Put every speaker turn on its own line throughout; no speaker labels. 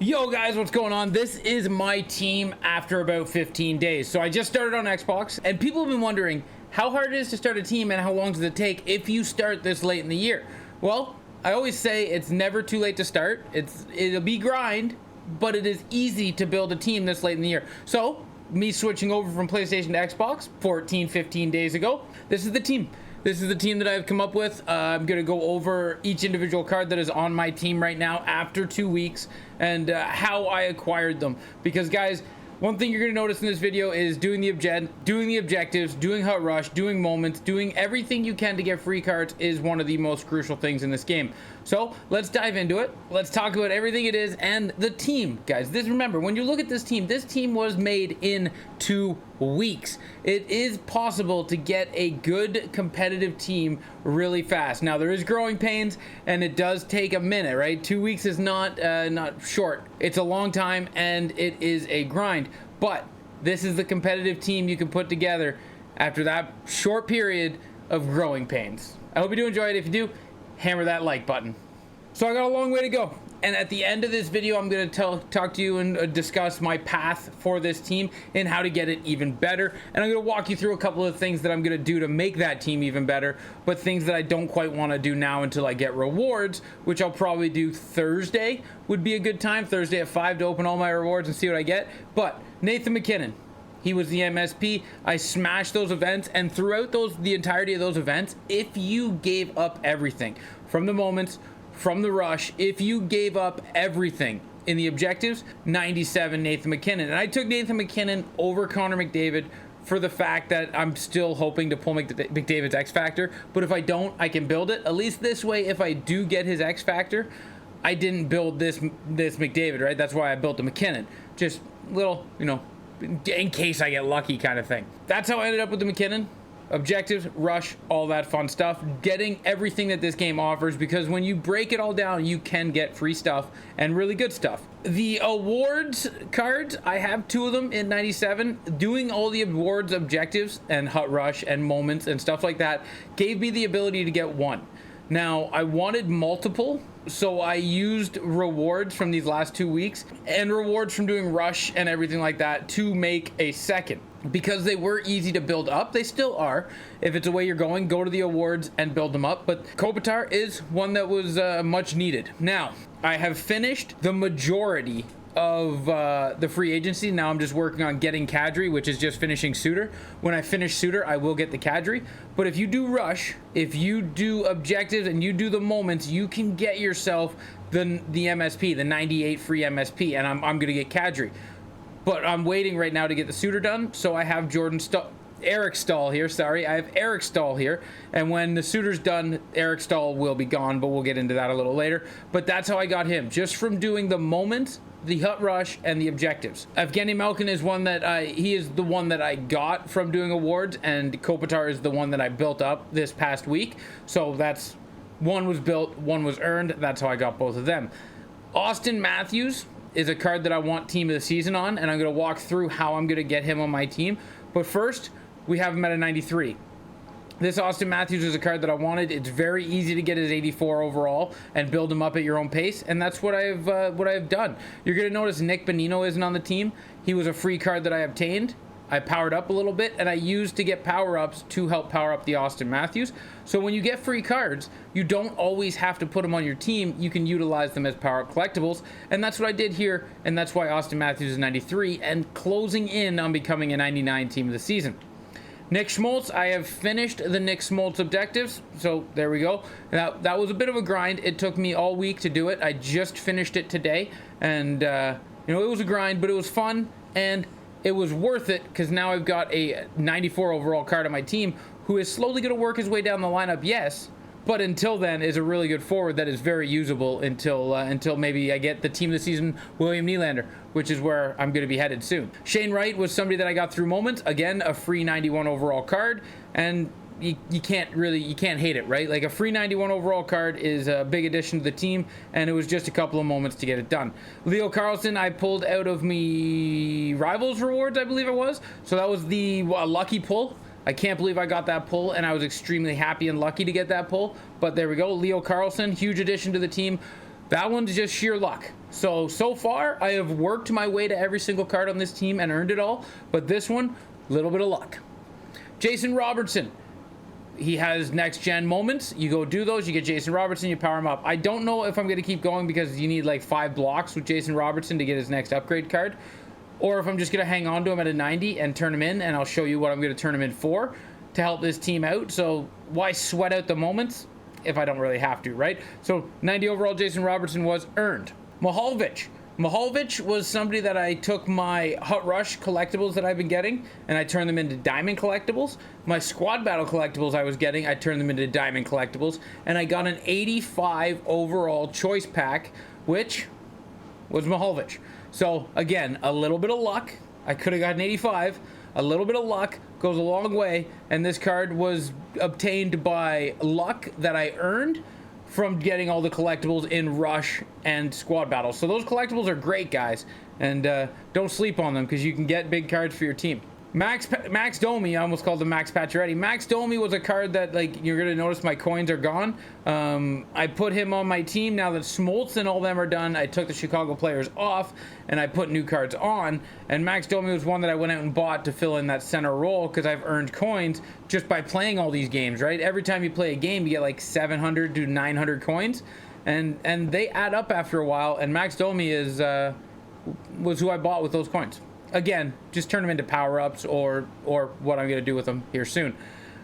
Yo guys, what's going on? This is my team after about 15 days. So I just started on Xbox, and people have been wondering how hard it is to start a team and how long does it take if you start this late in the year. Well, I always say it's never too late to start. It'll be grind, but it is easy to build a team this late in the year. So me switching over from PlayStation to Xbox 15 days ago, this is the team. This is the team that I've come up with. I'm going to go over each individual card that is on my team right now after 2 weeks and how I acquired them. Because guys, one thing you're going to notice in this video is doing the objectives, doing hut rush, doing moments, doing everything you can to get free cards is one of the most crucial things in this game. So let's dive into it. Let's talk about everything it is and the team, guys. Remember, when you look at this team was made in 2 weeks. It is possible to get a good competitive team really fast. Now there is growing pains and it does take a minute, right? 2 weeks is not short. It's a long time and it is a grind, but this is the competitive team you can put together after that short period of growing pains. I hope you do enjoy it. If you do, hammer that like button. So I got a long way to go. And at the end of this video, I'm going to talk to you and discuss my path for this team and how to get it even better. And I'm going to walk you through a couple of things that I'm going to do to make that team even better, but things that I don't quite want to do now until I get rewards, which I'll probably do Thursday would be a good time. Thursday at 5 to open all my rewards and see what I get. But Nathan McKinnon, he was the MSP. I smashed those events, and throughout the entirety of those events, if you gave up everything from the moments, from the rush, if you gave up everything in the objectives, 97 Nathan McKinnon. And I took Nathan McKinnon over Connor McDavid for the fact that I'm still hoping to pull McDavid's X Factor. But if I don't, I can build it. At least this way, if I do get his X Factor, I didn't build this McDavid, right? That's why I built the McKinnon. Just little, in case I get lucky kind of thing. That's how I ended up with the McKinnon. Objectives, rush, all that fun stuff, getting everything that this game offers, because when you break it all down, you can get free stuff and really good stuff. The awards cards, I have 2 of them in 97. Doing all the awards objectives and hut rush and moments and stuff like that gave me the ability to get 1. Now, I wanted multiple, so I used rewards from these last 2 weeks and rewards from doing rush and everything like that to make a second. Because they were easy to build up, they still are. If it's a way you're going, go to the awards and build them up. But Kopitar is one that was much needed. Now, I have finished the majority of the free agency. Now I'm just working on getting Kadri, which is just finishing Suter. When I finish Suter, I will get the Kadri. But if you do rush, if you do objectives and you do the moments, you can get yourself the MSP, the 98 free MSP, and I'm gonna get Kadri. But I'm waiting right now to get the Suter done, so I have Eric Stahl here, sorry. I have Eric Stahl here, and when the Suter's done, Eric Stahl will be gone, but we'll get into that a little later. But that's how I got him, just from doing the moments, the hut rush, and the objectives. Evgeny Malkin is one that he is the one that I got from doing awards, and Kopitar is the one that I built up this past week. So that's, one was built, one was earned. That's how I got both of them. Austin Matthews is a card that I want team of the season on, and I'm going to walk through how I'm going to get him on my team. But first, we have him at a 93. This Austin Matthews is a card that I wanted. It's very easy to get his 84 overall and build him up at your own pace, and that's what I've done. You're going to notice Nick Bonino isn't on the team. He was a free card that I obtained. I powered up a little bit, and I used to get power-ups to help power up the Austin Matthews. So when you get free cards, you don't always have to put them on your team. You can utilize them as power-up collectibles, and that's what I did here, and that's why Austin Matthews is 93 and closing in on becoming a 99 team of the season. Nick Schmaltz, I have finished the Nick Schmaltz objectives, so there we go. Now, that was a bit of a grind. It took me all week to do it. I just finished it today, and it was a grind, but it was fun, and it was worth it because now I've got a 94 overall card on my team who is slowly going to work his way down the lineup, yes, but until then is a really good forward that is very usable until maybe I get the team of the season, William Nylander, which is where I'm going to be headed soon. Shane Wright was somebody that I got through moments. Again, a free 91 overall card, and you can't hate it, right? Like a free 91 overall card is a big addition to the team, and it was just a couple of moments to get it done. Leo Carlsson, I pulled out of me Rivals rewards, I believe it was. So that was the lucky pull. I can't believe I got that pull, and I was extremely happy and lucky to get that pull. But there we go. Leo Carlsson, huge addition to the team. That one's just sheer luck. So far, I have worked my way to every single card on this team and earned it all. But this one, a little bit of luck. Jason Robertson. He has next gen moments. You go do those, you get Jason Robertson, you power him up. I don't know if I'm going to keep going because you need like 5 blocks with Jason Robertson to get his next upgrade card. Or if I'm just going to hang on to him at a 90 and turn him in, and I'll show you what I'm going to turn him in for to help this team out. So why sweat out the moments if I don't really have to, right? So 90 overall Jason Robertson was earned. Mihaljevic was somebody that I took my Hut Rush collectibles that I've been getting and I turned them into diamond collectibles. My squad battle collectibles I was getting, I turned them into diamond collectibles, and I got an 85 overall choice pack, which was Mihaljevic. So again, a little bit of luck. I could have gotten 85. A little bit of luck goes a long way, and this card was obtained by luck that I earned from getting all the collectibles in Rush and Squad Battles. So those collectibles are great, guys, and don't sleep on them because you can get big cards for your team. Max Domi, I almost called him Max Pacioretty. Max Domi was a card that, like, you're going to notice my coins are gone. I put him on my team. Now that Smoltz and all them are done, I took the Chicago players off and I put new cards on. And Max Domi was one that I went out and bought to fill in that center role because I've earned coins just by playing all these games, right? Every time you play a game, you get like 700 to 900 coins. And they add up after a while. And Max Domi was who I bought with those coins. Again, just turn them into power-ups or what I'm going to do with them here soon.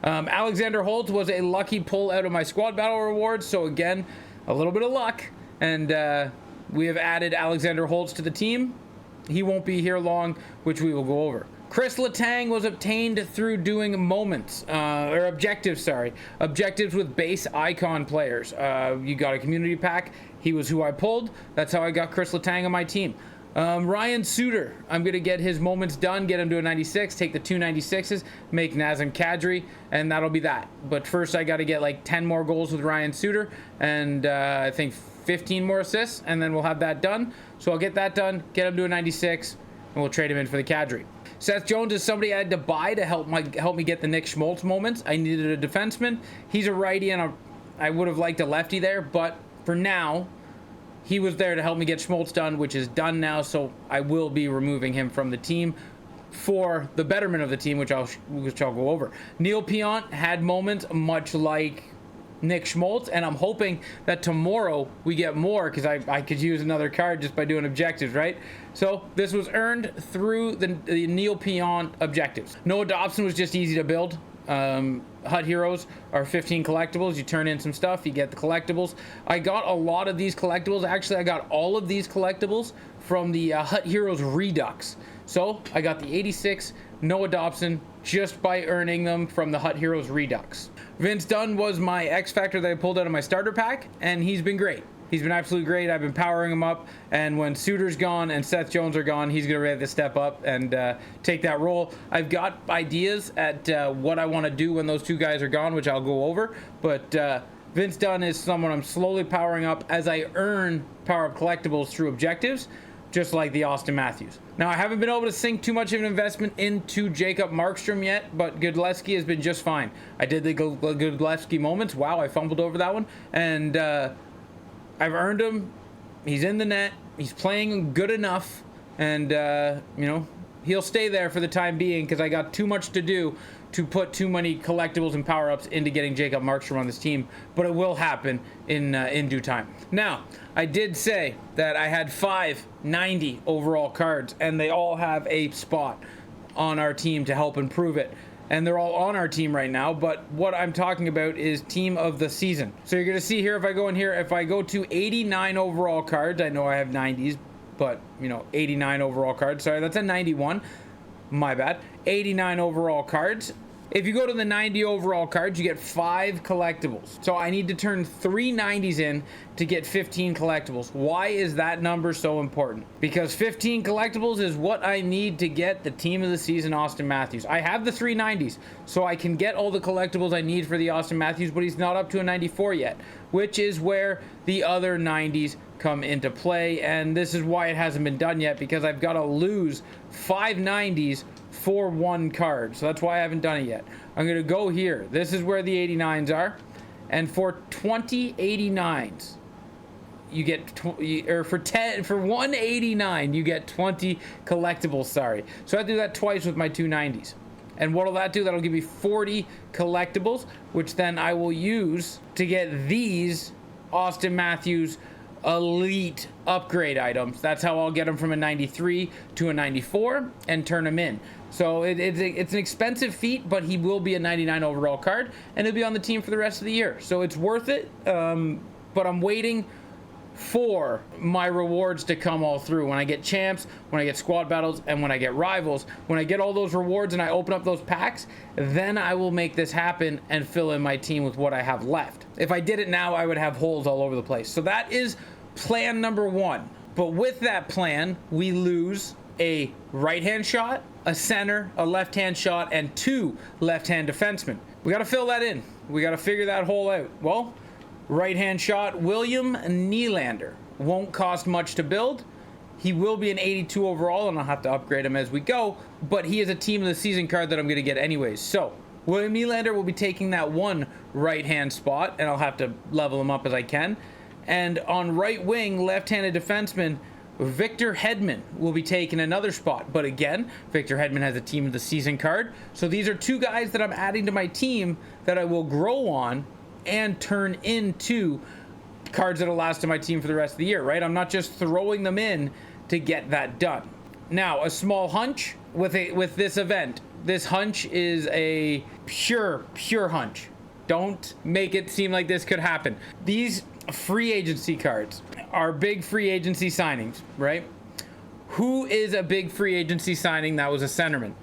Alexander Holtz was a lucky pull out of my squad battle rewards. So again, a little bit of luck. And we have added Alexander Holtz to the team. He won't be here long, which we will go over. Chris Letang was obtained through doing moments, or objectives, sorry. Objectives with base icon players. You got a community pack. He was who I pulled. That's how I got Chris Letang on my team. Ryan Suter, I'm going to get his moments done, get him to a 96, take the 2 96s, make Nazem Kadri, and that'll be that. But first I got to get like 10 more goals with Ryan Suter, and I think 15 more assists, and then we'll have that done. So I'll get that done, get him to a 96, and we'll trade him in for the Kadri. Seth Jones is somebody I had to buy to help me get the Nick Schmaltz moments. I needed a defenseman. He's a righty, and I would have liked a lefty there, but for now, he was there to help me get Schmaltz done, which is done now, so I will be removing him from the team for the betterment of the team, which I'll go over. Neil Piant had moments much like Nick Schmaltz, and I'm hoping that tomorrow we get more because I could use another card just by doing objectives, right? So this was earned through the Neil Piant objectives. Noah Dobson was just easy to build. Hut Heroes are 15 collectibles. You turn in some stuff, you get the collectibles. I got a lot of these collectibles. Actually, I got all of these collectibles from the Hut Heroes Redux. So I got the 86 Noah Dobson just by earning them from the Hut Heroes Redux. Vince Dunn was my X Factor that I pulled out of my starter pack, and he's been great. He's been absolutely great. I've been powering him up, and when Suter's gone and Seth Jones are gone, he's going to ready to step up and take that role. I've got ideas at what I want to do when those two guys are gone, which I'll go over, but Vince Dunn is someone I'm slowly powering up as I earn power-up collectibles through objectives, just like the Austin Matthews. Now, I haven't been able to sink too much of an investment into Jacob Markstrom yet, but Godleski has been just fine. I did the Godleski moments. Wow, I fumbled over that one, and I've earned him. He's in the net. He's playing good enough. And, you know, he'll stay there for the time being because I got too much to do to put too many collectibles and power-ups into getting Jacob Markstrom on this team. But it will happen in due time. Now, I did say that I had 5 90 overall cards, and they all have a spot on our team to help improve it. And they're all on our team right now, but what I'm talking about is team of the season. So you're going to see here, if I go in here, if I go to 89 overall cards, I know I have 90s, but, you know, 89 overall cards. Sorry, that's a 91. My bad. 89 overall cards. If you go to the 90 overall cards, you get 5 collectibles. So I need to turn 3 90s in to get 15 collectibles. Why is that number so important? Because 15 collectibles is what I need to get the team of the season, Austin Matthews. I have the 3 90s, so I can get all the collectibles I need for the Austin Matthews, but he's not up to a 94 yet, which is where the other 90s come into play. And this is why it hasn't been done yet, because I've got to lose 5 90s for 1 card. So that's why I haven't done it yet. I'm going to go here. This is where the 89s are. And for 20 89s, you get for 189 you get 20 collectibles. Sorry, so I do that twice with my 290s. And what'll that do? That'll give me 40 collectibles, which then I will use to get these Auston Matthews elite upgrade items. That's how I'll get them from a 93 to a 94 and turn them in. So it's an expensive feat, but he will be a 99 overall card, and he'll be on the team for the rest of the year. So it's worth it, but I'm waiting for my rewards to come all through. When I get champs, when I get squad battles, and when I get rivals, when I get all those rewards and I open up those packs, then I will make this happen and fill in my team with what I have left. If I did it now, I would have holes all over the place. So that is plan number 1. But with that plan, we lose a right-hand shot, a center, a left-hand shot, and 2 left-hand defensemen. We got to fill that in. We got to figure that hole out. Well, right-hand shot, William Nylander. Won't cost much to build. He will be an 82 overall, and I'll have to upgrade him as we go, but he is a team of the season card that I'm going to get anyways. So William Nylander will be taking that 1 right-hand spot, and I'll have to level him up as I can. And on right wing, left-handed defenseman, Victor Hedman will be taking another spot. But again, Victor Hedman has a team of the season card. So these are 2 guys that I'm adding to my team that I will grow on and turn into cards that'll last in my team for the rest of the year, right? I'm not just throwing them in to get that done. Now, a small hunch with this event. This hunch is a pure hunch. Don't make it seem like this could happen. These free agency cards are big free agency signings, right? Who is a big free agency signing that was a centerman?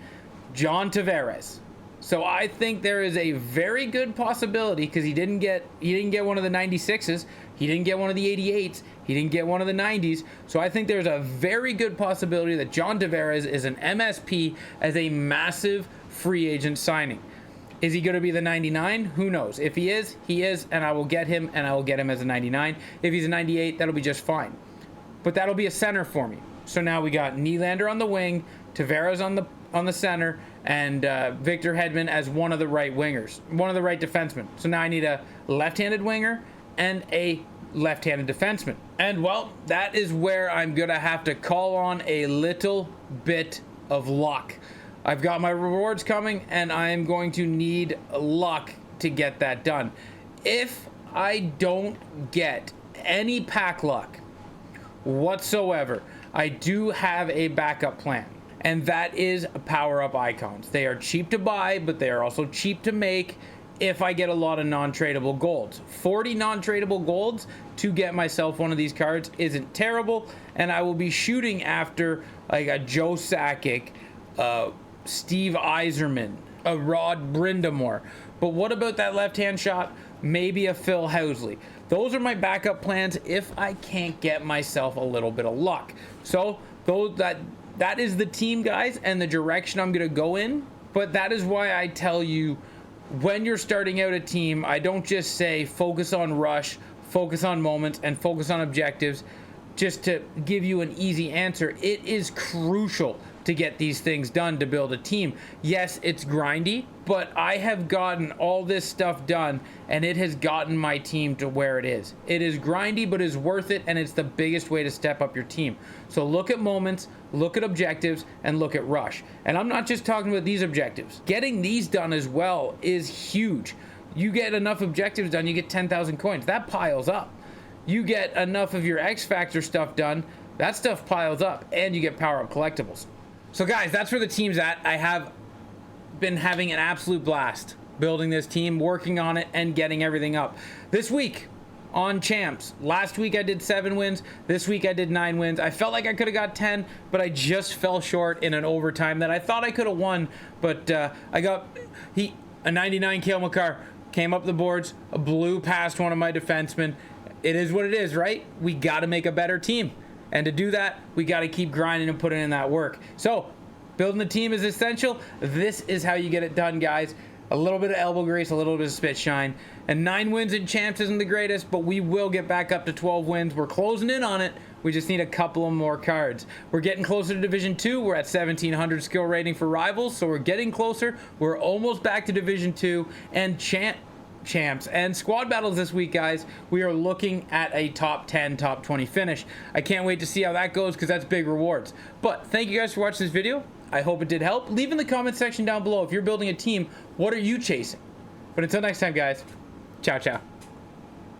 John Tavares. So I think there is a very good possibility, because he didn't get one of the 96s, he didn't get one of the 88s, he didn't get one of the 90s. So I think there's a very good possibility that John Tavares is an MSP as a massive free agent signing. Is he going to be the 99? Who knows? If he is, he is, and I will get him, and I will get him as a 99. If he's a 98, that'll be just fine. But that'll be a center for me. So now we got Nylander on the wing, Tavares on the center, and Victor Hedman as one of the right wingers, one of the right defensemen. So now I need a left-handed winger and a left-handed defenseman. And well, that is where I'm going to have to call on a little bit of luck. I've got my rewards coming, and I am going to need luck to get that done. If I don't get any pack luck whatsoever, I do have a backup plan, and that is power-up icons. They are cheap to buy, but they are also cheap to make if I get a lot of non-tradable golds. 40 non-tradable golds to get myself one of these cards isn't terrible, and I will be shooting after like a Joe Sakic, Steve Yzerman, a Rod Brindamore. But what about that left-hand shot? Maybe a Phil Housley. Those are my backup plans if I can't get myself a little bit of luck. So that is the team, guys, and the direction I'm going to go in. But that is why I tell you, when you're starting out a team, I don't just say focus on rush, focus on moments, and focus on objectives just to give you an easy answer. It is crucial to get these things done to build a team. Yes, it's grindy, but I have gotten all this stuff done, and it has gotten my team to where it is. It is grindy, but is worth it, and it's the biggest way to step up your team. So look at moments, look at objectives, and look at rush. And I'm not just talking about these objectives. Getting these done as well is huge. You get enough objectives done, you get 10,000 coins. That piles up. You get enough of your X Factor stuff done, that stuff piles up, and you get power-up collectibles. So guys, that's where the team's at. I have been having an absolute blast building this team, working on it, and getting everything up. This week on Champs, last week I did 7 wins. This week I did 9 wins. I felt like I could have got 10, but I just fell short in an overtime that I thought I could have won. But I got a 99 Cale Makar came up the boards, blew past one of my defensemen. It is what it is, right? We got to make a better team. And to do that, we got to keep grinding and putting in that work. So, building a team is essential. This is how you get it done, guys. A little bit of elbow grease, a little bit of spit shine. And 9 wins in Champs isn't the greatest, but we will get back up to 12 wins. We're closing in on it. We just need a couple of more cards. We're getting closer to Division 2. We're at 1,700 skill rating for Rivals, so we're getting closer. We're almost back to Division 2. And champs. And squad battles this week, guys, we are looking at a top 10, top 20 finish. I can't wait to see how that goes because that's big rewards. But thank you guys for watching this video. I hope it did help. Leave in the comment section down below if you're building a team, what are you chasing? But until next time, guys, ciao, ciao.